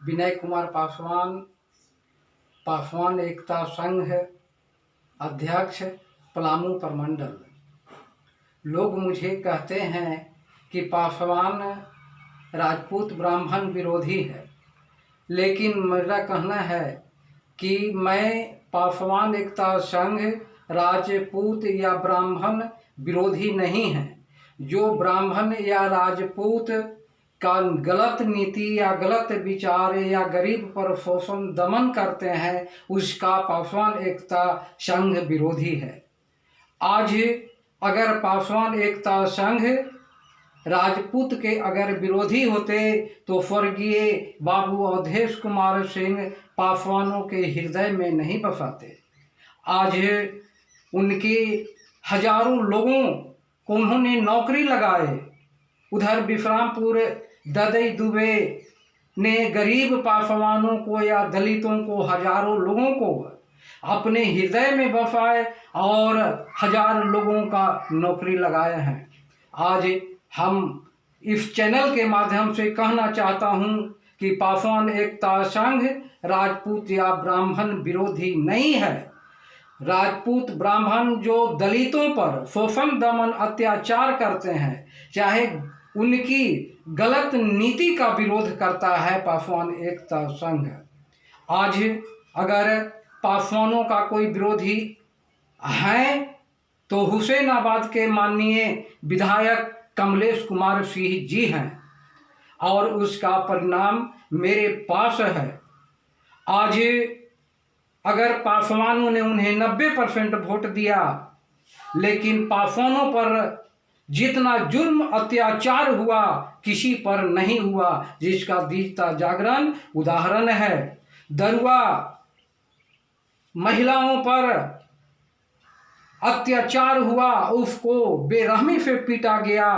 विनय कुमार पासवान, पासवान एकता संघ अध्यक्ष, पलामू प्रमंडल। लोग मुझे कहते हैं कि पासवान राजपूत ब्राह्मण विरोधी है, लेकिन मेरा कहना है कि मैं पासवान एकता संघ राजपूत या ब्राह्मण विरोधी नहीं है। जो ब्राह्मण या राजपूत का गलत नीति या गलत विचार या गरीब पर शोषण दमन करते हैं, उसका पासवान एकता संघ विरोधी है। आज अगर पासवान एकता संघ राजपूत के अगर विरोधी होते तो स्वर्गीय बाबू अवधेश कुमार सिंह पासवानों के हृदय में नहीं बसाते। आज उनके हजारों लोगों को उन्होंने नौकरी लगाए। उधर विश्रामपुर ददई दुबे ने गरीब पासवानों को या दलितों को, हजारों लोगों को अपने हृदय में बसाए और हजार लोगों का नौकरी लगाए हैं। आज हम इस चैनल के माध्यम से कहना चाहता हूं कि पासवान एकता संघ राजपूत या ब्राह्मण विरोधी नहीं है। राजपूत ब्राह्मण जो दलितों पर शोषण दमन अत्याचार करते हैं, चाहे उनकी गलत नीति का विरोध करता है पासवान एकता संघ। आज अगर पासवानों का कोई विरोधी है तो हुसैनाबाद के माननीय विधायक कमलेश कुमार सिंह जी हैं और उसका परिणाम मेरे पास है। आज अगर पासवानों ने उन्हें 90% वोट दिया, लेकिन पासवानों पर जितना जुल्म अत्याचार हुआ किसी पर नहीं हुआ, जिसका जीता जागरण उदाहरण है। दरुआ महिलाओं पर अत्याचार हुआ, उसको बेरहमी से पीटा गया।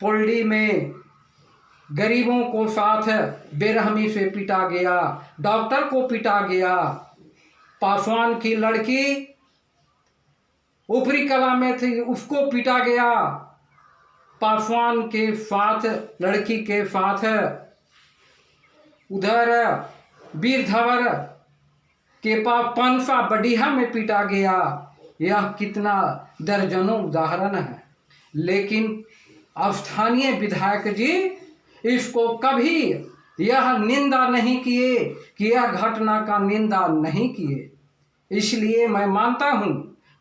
पोल्डी में गरीबों को साथ बेरहमी से पीटा गया, डॉक्टर को पीटा गया। पासवान की लड़की ऊपरी कला में थी, उसको पीटा गया। पासवान के साथ लड़की के साथ उधर वीर धवर के पास पनसा बढ़िया में पीटा गया। यह कितना दर्जनों उदाहरण है, लेकिन स्थानीय विधायक जी इसको कभी यह निंदा नहीं किए कि यह घटना का निंदा नहीं किए। इसलिए मैं मानता हूं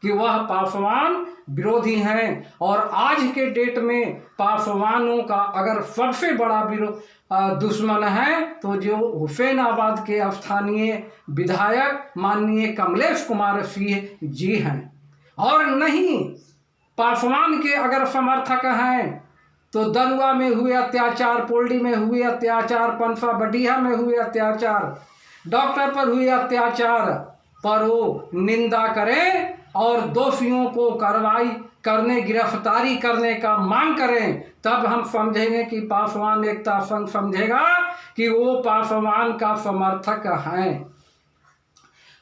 कि वह पासवान विरोधी हैं। और आज के डेट में पासवानों का अगर सबसे बड़ा दुश्मन है तो जो हुसैनाबाद के स्थानीय विधायक माननीय कमलेश कुमार सिंह जी हैं। और नहीं पासवान के अगर समर्थक हैं तो दरुआ में हुए अत्याचार, पोल्डी में हुए अत्याचार, पनसा बढ़िया में हुए अत्याचार, डॉक्टर पर हुए अत्याचार पर वो निंदा करें और दोषियों को कार्रवाई करने, गिरफ्तारी करने का मांग करें। तब हम समझेंगे कि पासवान एकता संघ समझेगा कि वो पासवान का समर्थक हैं।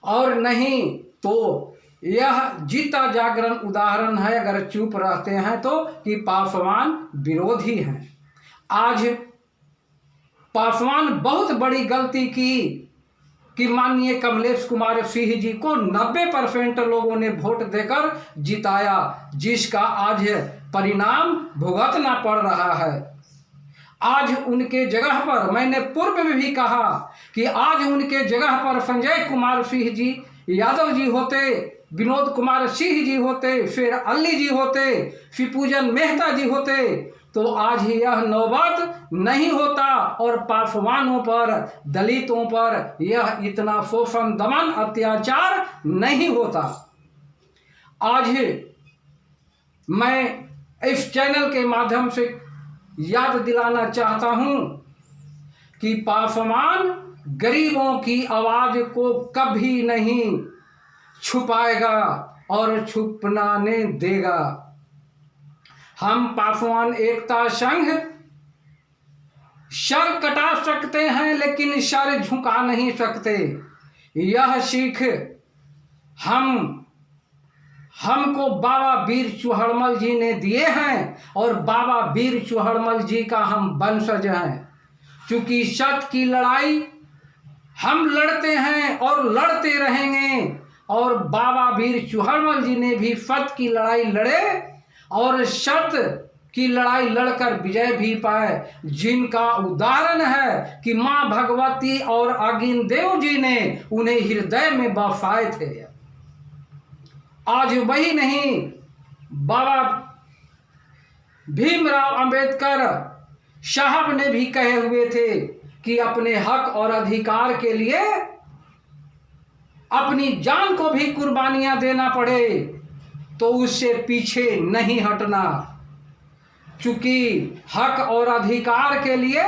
और नहीं तो यह जीता जागरण उदाहरण है, अगर चुप रहते हैं तो, कि पासवान विरोधी हैं। आज पासवान बहुत बड़ी गलती की कि माननीय कमलेश कुमार सिंह जी को 90% लोगों ने वोट देकर जिताया, जिसका आज परिणाम भुगतना पड़ रहा है। आज उनके जगह पर, मैंने पूर्व में भी कहा कि आज उनके जगह पर संजय कुमार सिंह जी यादव जी होते, विनोद कुमार सिंह जी होते, फिर अली जी होते, फिर पूजन मेहता जी होते, तो आज यह नौबत नहीं होता और पासवानों पर, दलितों पर यह इतना शोषण दमन अत्याचार नहीं होता। आज मैं इस चैनल के माध्यम से याद दिलाना चाहता हूं कि पासवान गरीबों की आवाज को कभी नहीं छुपाएगा और छुपनाने देगा। हम पासवान एकता संघ सर कटा सकते हैं लेकिन सर झुका नहीं सकते। यह सीख हमको बाबा वीर चुहड़मल जी ने दिए हैं और बाबा वीर चुहड़मल जी का हम वंशज हैं। चूंकि सत्य की लड़ाई हम लड़ते हैं और लड़ते रहेंगे। और बाबा वीर चूहड़मल जी ने भी सत्य की लड़ाई लड़े और सत्य की लड़ाई लड़कर विजय भी पाए, जिनका उदाहरण है कि माँ भगवती और अग्नि देव जी ने उन्हें हृदय में बसाए थे। आज वही नहीं, बाबा भीमराव अंबेडकर साहब ने भी कहे हुए थे कि अपने हक और अधिकार के लिए अपनी जान को भी कुर्बानियां देना पड़े तो उससे पीछे नहीं हटना, क्योंकि हक और अधिकार के लिए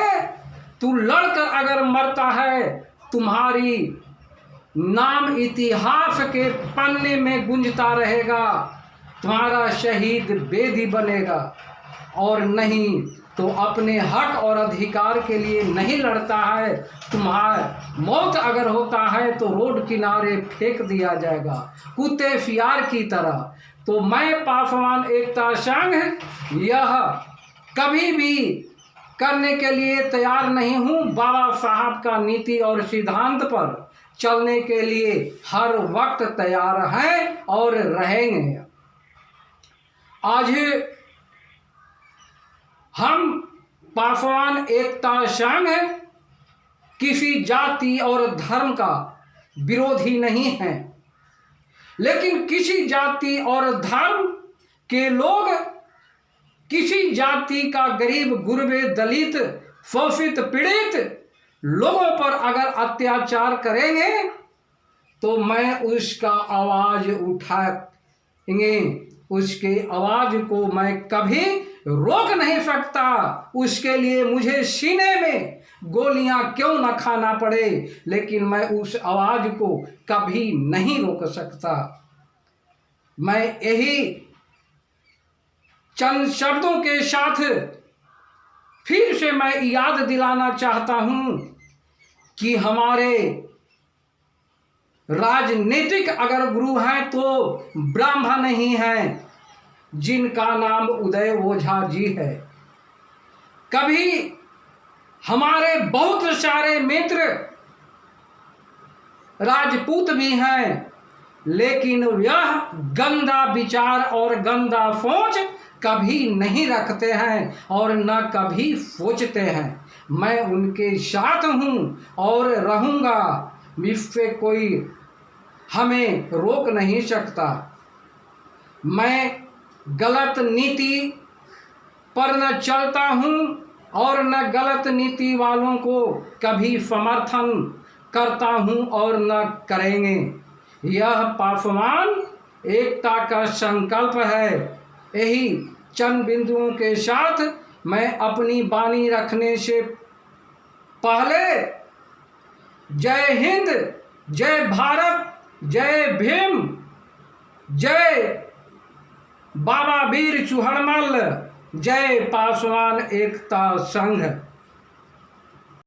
तू लड़कर अगर मरता है, तुम्हारी नाम इतिहास के पन्ने में गुंजता रहेगा, तुम्हारा शहीद बेदी बनेगा। और नहीं तो अपने हक और अधिकार के लिए नहीं लड़ता है, तुम्हारा मौत अगर होता है तो रोड किनारे फेंक दिया जाएगा कुत्ते फियार की तरह। तो मैं पासवान एकता संघ यह कभी भी करने के लिए तैयार नहीं हूँ। बाबा साहब का नीति और सिद्धांत पर चलने के लिए हर वक्त तैयार हैं और रहेंगे। आज हम पासवान एकता संघ किसी जाति और धर्म का विरोधी नहीं है, लेकिन किसी जाति और धर्म के लोग किसी जाति का गरीब गुरबे दलित शोषित पीड़ित लोगों पर अगर अत्याचार करेंगे तो मैं उसका आवाज उठाएंगे, उसके आवाज को मैं कभी रोक नहीं सकता। उसके लिए मुझे सीने में गोलियां क्यों न खाना पड़े, लेकिन मैं उस आवाज को कभी नहीं रोक सकता। मैं यही चंद शब्दों के साथ फिर से मैं याद दिलाना चाहता हूं कि हमारे राजनीतिक अगर गुरु हैं तो ब्राह्मण ही हैं, जिनका नाम उदय ओझा जी है। कभी हमारे बहुत सारे मित्र राजपूत भी हैं, लेकिन यह गंदा विचार और गंदा सोच कभी नहीं रखते हैं और न कभी सोचते हैं। मैं उनके साथ हूँ और रहूँगा, इससे कोई हमें रोक नहीं सकता। मैं गलत नीति पर न चलता हूँ और न गलत नीति वालों को कभी समर्थन करता हूँ और न करेंगे। यह पासवान एकता का संकल्प है। यही चंद बिंदुओं के साथ मैं अपनी वाणी रखने से पहले जय हिंद, जय भारत, जय भीम, जय बाबा वीर चूहड़मल, जय पासवान एकता संघ।